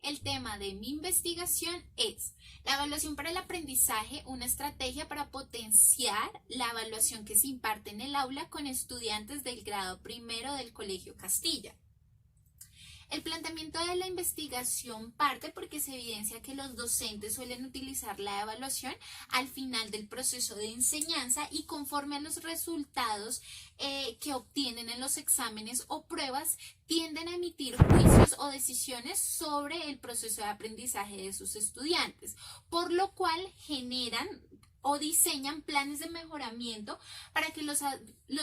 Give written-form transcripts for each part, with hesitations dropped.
El tema de mi investigación es la evaluación para el aprendizaje, una estrategia para potenciar la evaluación que se imparte en el aula con estudiantes del grado primero del Colegio Castilla. El planteamiento de la investigación parte porque se evidencia que los docentes suelen utilizar la evaluación al final del proceso de enseñanza y conforme a los resultados que obtienen en los exámenes o pruebas, tienden a emitir juicios o decisiones sobre el proceso de aprendizaje de sus estudiantes, por lo cual generan o diseñan planes de mejoramiento para que los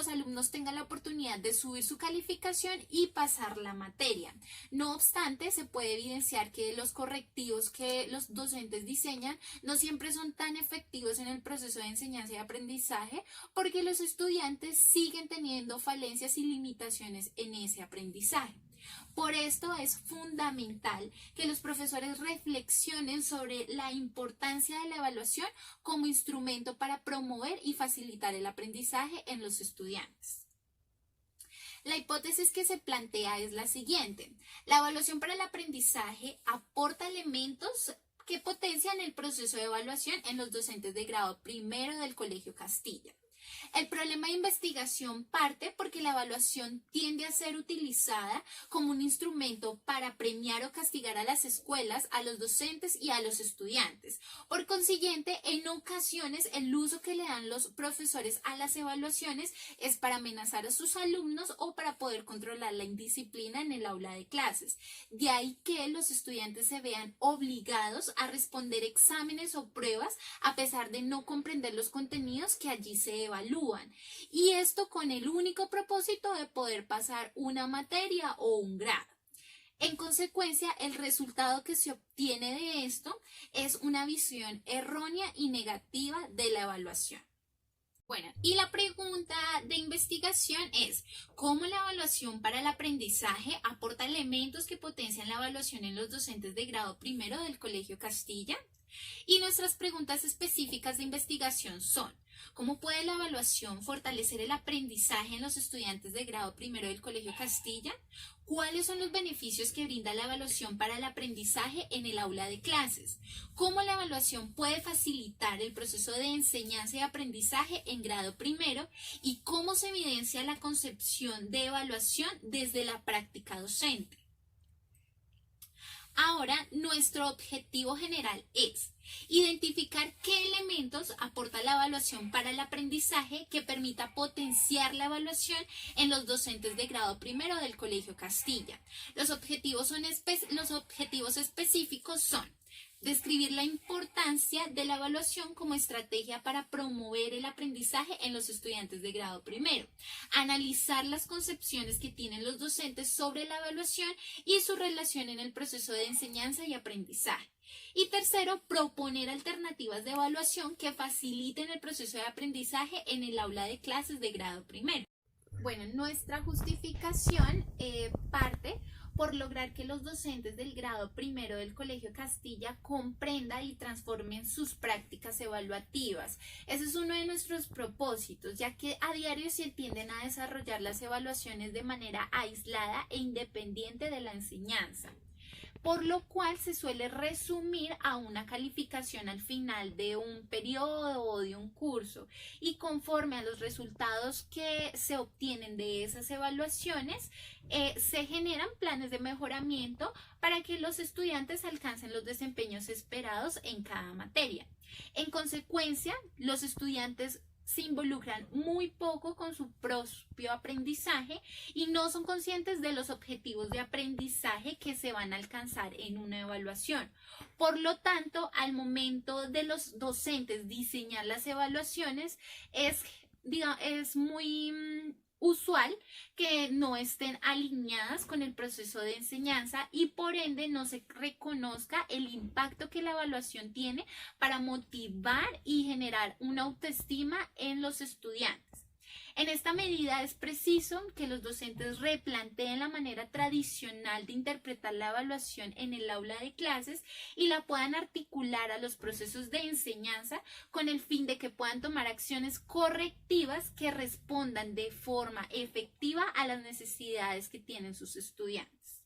alumnos tengan la oportunidad de subir su calificación y pasar la materia. No obstante, se puede evidenciar que los correctivos que los docentes diseñan no siempre son tan efectivos en el proceso de enseñanza y aprendizaje porque los estudiantes siguen teniendo falencias y limitaciones en ese aprendizaje. Por esto es fundamental que los profesores reflexionen sobre la importancia de la evaluación como instrumento para promover y facilitar el aprendizaje en los estudiantes. La hipótesis que se plantea es la siguiente: la evaluación para el aprendizaje aporta elementos que potencian el proceso de evaluación en los docentes de grado primero del Colegio Castilla. El problema de investigación parte porque la evaluación tiende a ser utilizada como un instrumento para premiar o castigar a las escuelas, a los docentes y a los estudiantes. Por consiguiente, en ocasiones el uso que le dan los profesores a las evaluaciones es para amenazar a sus alumnos o para poder controlar la indisciplina en el aula de clases. De ahí que los estudiantes se vean obligados a responder exámenes o pruebas a pesar de no comprender los contenidos que allí se evalúan. Y esto con el único propósito de poder pasar una materia o un grado. En consecuencia, el resultado que se obtiene de esto es una visión errónea y negativa de la evaluación. Bueno, y la pregunta de investigación es: ¿cómo la evaluación para el aprendizaje aporta elementos que potencian la evaluación en los docentes de grado primero del Colegio Castilla? Y nuestras preguntas específicas de investigación son: ¿cómo puede la evaluación fortalecer el aprendizaje en los estudiantes de grado primero del Colegio Castilla? ¿Cuáles son los beneficios que brinda la evaluación para el aprendizaje en el aula de clases? ¿Cómo la evaluación puede facilitar el proceso de enseñanza y aprendizaje en grado primero? ¿Y cómo se evidencia la concepción de evaluación desde la práctica docente? Ahora, nuestro objetivo general es identificar qué elementos aporta la evaluación para el aprendizaje que permita potenciar la evaluación en los docentes de grado primero del Colegio Castilla. Los objetivos específicos son: describir la importancia de la evaluación como estrategia para promover el aprendizaje en los estudiantes de grado primero. Analizar las concepciones que tienen los docentes sobre la evaluación y su relación en el proceso de enseñanza y aprendizaje. Y tercero, proponer alternativas de evaluación que faciliten el proceso de aprendizaje en el aula de clases de grado primero. Bueno, nuestra justificación parte por lograr que los docentes del grado primero del Colegio Castilla comprendan y transformen sus prácticas evaluativas. Ese es uno de nuestros propósitos, ya que a diario se tienden a desarrollar las evaluaciones de manera aislada e independiente de la enseñanza, por lo cual se suele resumir a una calificación al final de un periodo o de un curso, y conforme a los resultados que se obtienen de esas evaluaciones, se generan planes de mejoramiento para que los estudiantes alcancen los desempeños esperados en cada materia. En consecuencia, los estudiantes se involucran muy poco con su propio aprendizaje y no son conscientes de los objetivos de aprendizaje que se van a alcanzar en una evaluación. Por lo tanto, al momento de los docentes diseñar las evaluaciones, es muy usual que no estén alineadas con el proceso de enseñanza y por ende no se reconozca el impacto que la evaluación tiene para motivar y generar una autoestima en los estudiantes. En esta medida es preciso que los docentes replanteen la manera tradicional de interpretar la evaluación en el aula de clases y la puedan articular a los procesos de enseñanza con el fin de que puedan tomar acciones correctivas que respondan de forma efectiva a las necesidades que tienen sus estudiantes.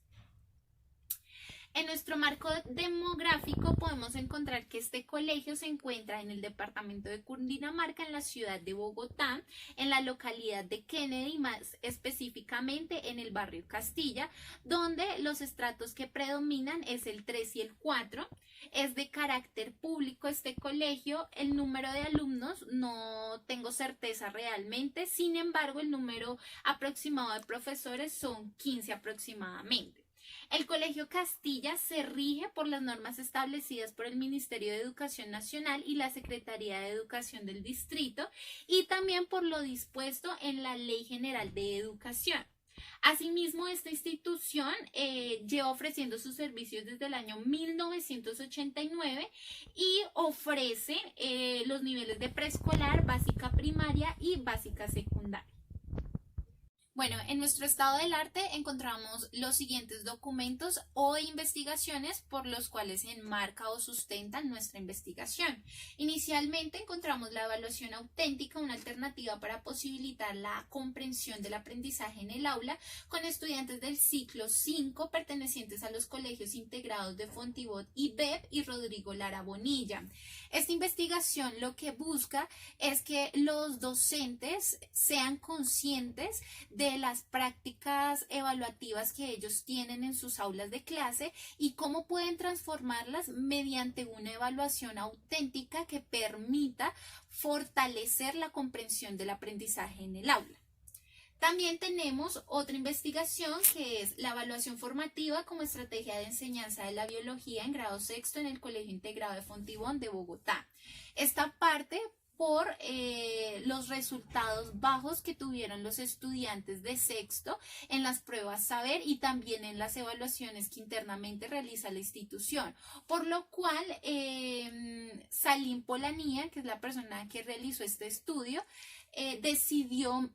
En nuestro marco demográfico podemos encontrar que este colegio se encuentra en el departamento de Cundinamarca, en la ciudad de Bogotá, en la localidad de Kennedy, más específicamente en el barrio Castilla, donde los estratos que predominan es el 3 y el 4. Es de carácter público este colegio. El número de alumnos no tengo certeza realmente, sin embargo el número aproximado de profesores son 15 aproximadamente. El Colegio Castilla se rige por las normas establecidas por el Ministerio de Educación Nacional y la Secretaría de Educación del Distrito, y también por lo dispuesto en la Ley General de Educación. Asimismo, esta institución lleva ofreciendo sus servicios desde el año 1989 y ofrece los niveles de preescolar, básica primaria y básica secundaria. Bueno, en nuestro estado del arte encontramos los siguientes documentos o investigaciones por los cuales se enmarca o sustentan nuestra investigación. Inicialmente encontramos la evaluación auténtica, una alternativa para posibilitar la comprensión del aprendizaje en el aula con estudiantes del ciclo 5 pertenecientes a los colegios integrados de Fontibón y BEP y Rodrigo Lara Bonilla. Esta investigación lo que busca es que los docentes sean conscientes de las prácticas evaluativas que ellos tienen en sus aulas de clase y cómo pueden transformarlas mediante una evaluación auténtica que permita fortalecer la comprensión del aprendizaje en el aula. También tenemos otra investigación que es la evaluación formativa como estrategia de enseñanza de la biología en grado sexto en el Colegio Integrado de Fontibón de Bogotá. Esta parte por los resultados bajos que tuvieron los estudiantes de sexto en las pruebas saber y también en las evaluaciones que internamente realiza la institución, por lo cual Salim Polanía, que es la persona que realizó este estudio, decidió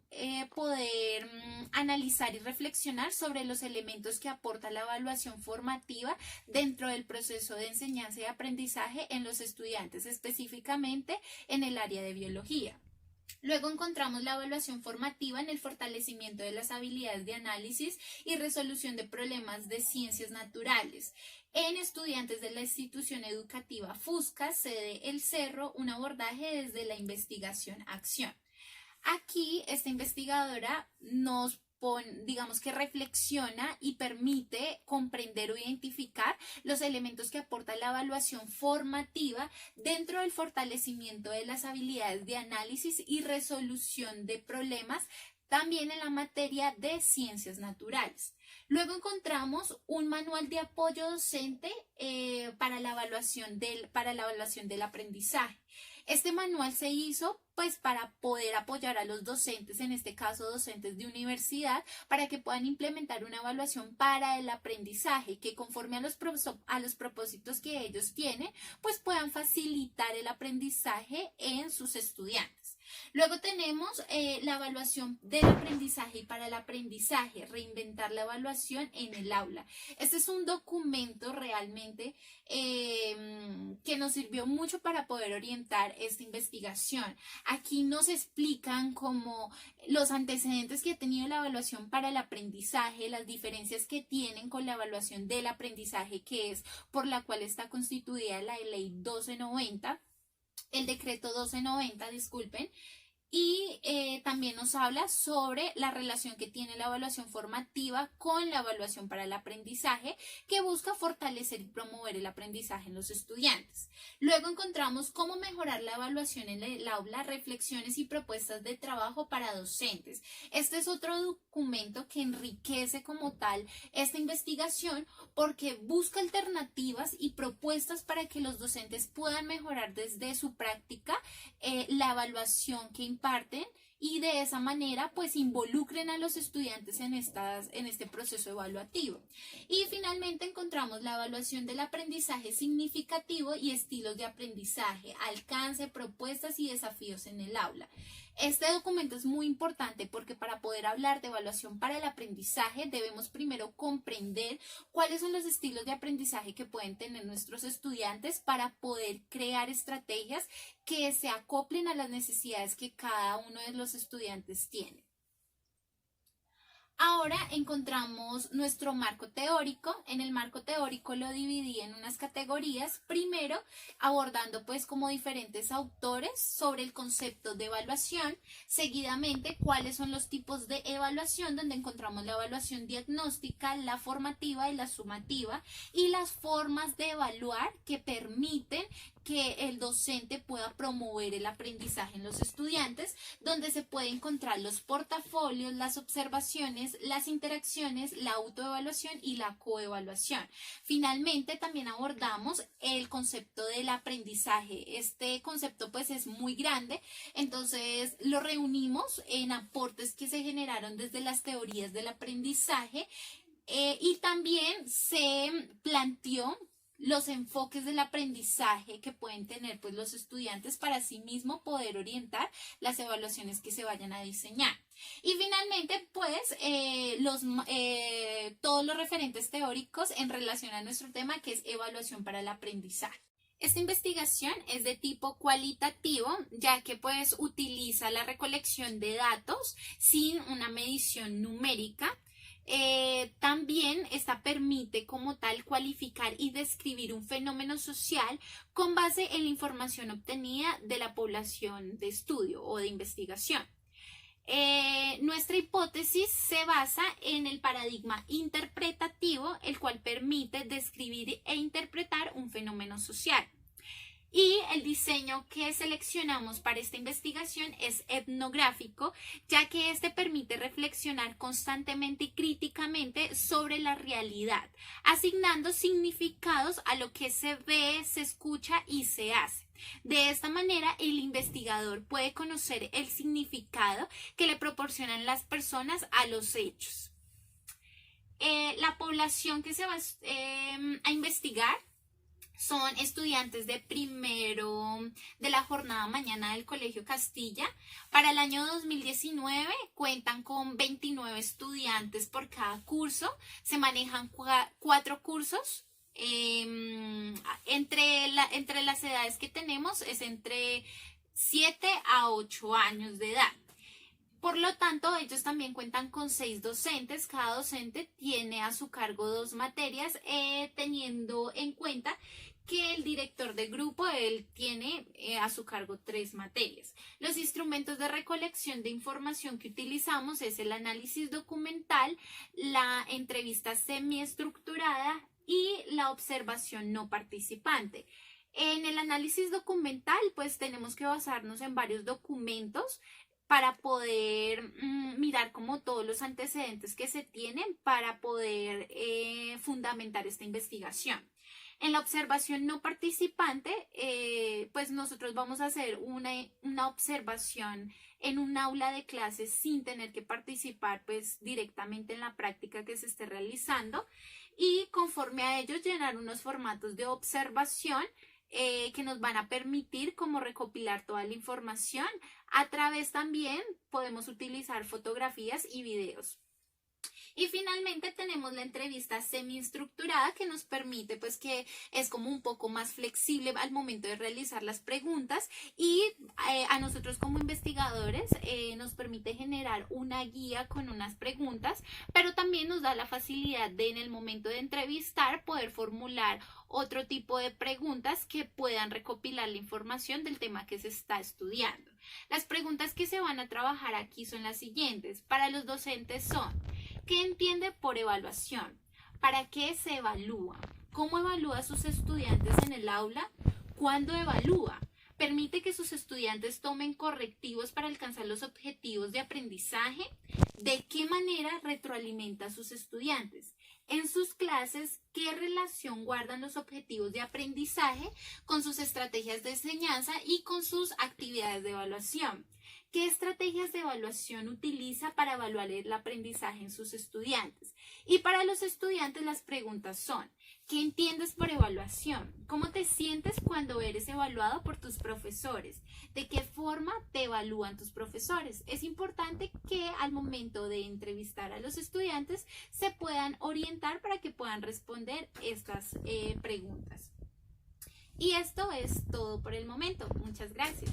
poder analizar y reflexionar sobre los elementos que aporta la evaluación formativa dentro del proceso de enseñanza y aprendizaje en los estudiantes, específicamente en el área de biología. Luego encontramos la evaluación formativa en el fortalecimiento de las habilidades de análisis y resolución de problemas de ciencias naturales. En estudiantes de la institución educativa FUSCA, sede El Cerro, un abordaje desde la investigación-acción. Aquí esta investigadora nos digamos que reflexiona y permite comprender o identificar los elementos que aporta la evaluación formativa dentro del fortalecimiento de las habilidades de análisis y resolución de problemas, también en la materia de ciencias naturales. Luego encontramos un manual de apoyo docente para la evaluación del aprendizaje. Este manual se hizo pues para poder apoyar a los docentes, en este caso docentes de universidad, para que puedan implementar una evaluación para el aprendizaje, que conforme a los propósitos que ellos tienen, pues puedan facilitar el aprendizaje en sus estudiantes. Luego tenemos la evaluación del aprendizaje y para el aprendizaje, reinventar la evaluación en el aula. Este es un documento realmente que nos sirvió mucho para poder orientar esta investigación. Aquí nos explican como los antecedentes que ha tenido la evaluación para el aprendizaje, las diferencias que tienen con la evaluación del aprendizaje, que es por la cual está constituida la ley 1290. El decreto 1290, disculpen, y también nos habla sobre la relación que tiene la evaluación formativa con la evaluación para el aprendizaje, que busca fortalecer y promover el aprendizaje en los estudiantes. Luego encontramos cómo mejorar la evaluación en el aula, reflexiones y propuestas de trabajo para docentes. Este es otro documento que enriquece como tal esta investigación porque busca alternativas y propuestas para que los docentes puedan mejorar desde su práctica la evaluación que imparten y de esa manera pues involucren a los estudiantes en este proceso evaluativo. Y finalmente encontramos la evaluación del aprendizaje significativo y estilos de aprendizaje, alcance, propuestas y desafíos en el aula. Este documento es muy importante porque para poder hablar de evaluación para el aprendizaje debemos primero comprender cuáles son los estilos de aprendizaje que pueden tener nuestros estudiantes para poder crear estrategias que se acoplen a las necesidades que cada uno de los estudiantes tiene. Ahora encontramos nuestro marco teórico. En el marco teórico lo dividí en unas categorías. Primero, abordando pues como diferentes autores sobre el concepto de evaluación. Seguidamente, cuáles son los tipos de evaluación, donde encontramos la evaluación diagnóstica, la formativa y la sumativa, y las formas de evaluar que permiten que el docente pueda promover el aprendizaje en los estudiantes, donde se puede encontrar los portafolios, las observaciones, las interacciones, la autoevaluación y la coevaluación. Finalmente, también abordamos el concepto del aprendizaje. Este concepto pues es muy grande, entonces lo reunimos en aportes que se generaron desde las teorías del aprendizaje, y también se planteó los enfoques del aprendizaje que pueden tener pues los estudiantes para sí mismo poder orientar las evaluaciones que se vayan a diseñar. Y finalmente pues todos los referentes teóricos en relación a nuestro tema, que es evaluación para el aprendizaje. Esta investigación es de tipo cualitativo, ya que pues utiliza la recolección de datos sin una medición numérica. También esta permite como tal cualificar y describir un fenómeno social con base en la información obtenida de la población de estudio o de investigación. Nuestra hipótesis se basa en el paradigma interpretativo, el cual permite describir e interpretar un fenómeno social. Y el diseño que seleccionamos para esta investigación es etnográfico, ya que este permite reflexionar constantemente y críticamente sobre la realidad, asignando significados a lo que se ve, se escucha y se hace. De esta manera, el investigador puede conocer el significado que le proporcionan las personas a los hechos. La población que se va a investigar son estudiantes de primero de la jornada mañana del Colegio Castilla. Para el año 2019 cuentan con 29 estudiantes por cada curso. Se manejan 4 cursos. Entre las edades que tenemos es entre 7 a 8 años de edad. Por lo tanto, ellos también cuentan con 6 docentes. Cada docente tiene a su cargo 2 materias, teniendo en cuenta que el director de grupo, él tiene a su cargo 3 materias. Los instrumentos de recolección de información que utilizamos es el análisis documental, la entrevista semiestructurada y la observación no participante. En el análisis documental, pues tenemos que basarnos en varios documentos para poder mirar como todos los antecedentes que se tienen para poder fundamentar esta investigación. En la observación no participante, pues nosotros vamos a hacer una observación en un aula de clases sin tener que participar pues directamente en la práctica que se esté realizando, y conforme a ellos llenar unos formatos de observación que nos van a permitir como recopilar toda la información. A través también podemos utilizar fotografías y videos. Y finalmente tenemos la entrevista semi-estructurada, que nos permite pues que es como un poco más flexible al momento de realizar las preguntas, y a nosotros como investigadores nos permite generar una guía con unas preguntas, pero también nos da la facilidad de en el momento de entrevistar poder formular otro tipo de preguntas que puedan recopilar la información del tema que se está estudiando. Las preguntas que se van a trabajar aquí son las siguientes. Para los docentes son: ¿qué entiende por evaluación? ¿Para qué se evalúa? ¿Cómo evalúa a sus estudiantes en el aula? ¿Cuándo evalúa? ¿Permite que sus estudiantes tomen correctivos para alcanzar los objetivos de aprendizaje? ¿De qué manera retroalimenta a sus estudiantes? En sus clases, ¿qué relación guardan los objetivos de aprendizaje con sus estrategias de enseñanza y con sus actividades de evaluación? ¿Qué estrategias de evaluación utiliza para evaluar el aprendizaje en sus estudiantes? Y para los estudiantes las preguntas son: ¿qué entiendes por evaluación? ¿Cómo te sientes cuando eres evaluado por tus profesores? ¿De qué forma te evalúan tus profesores? Es importante que al momento de entrevistar a los estudiantes se puedan orientar para que puedan responder estas preguntas. Y esto es todo por el momento. Muchas gracias.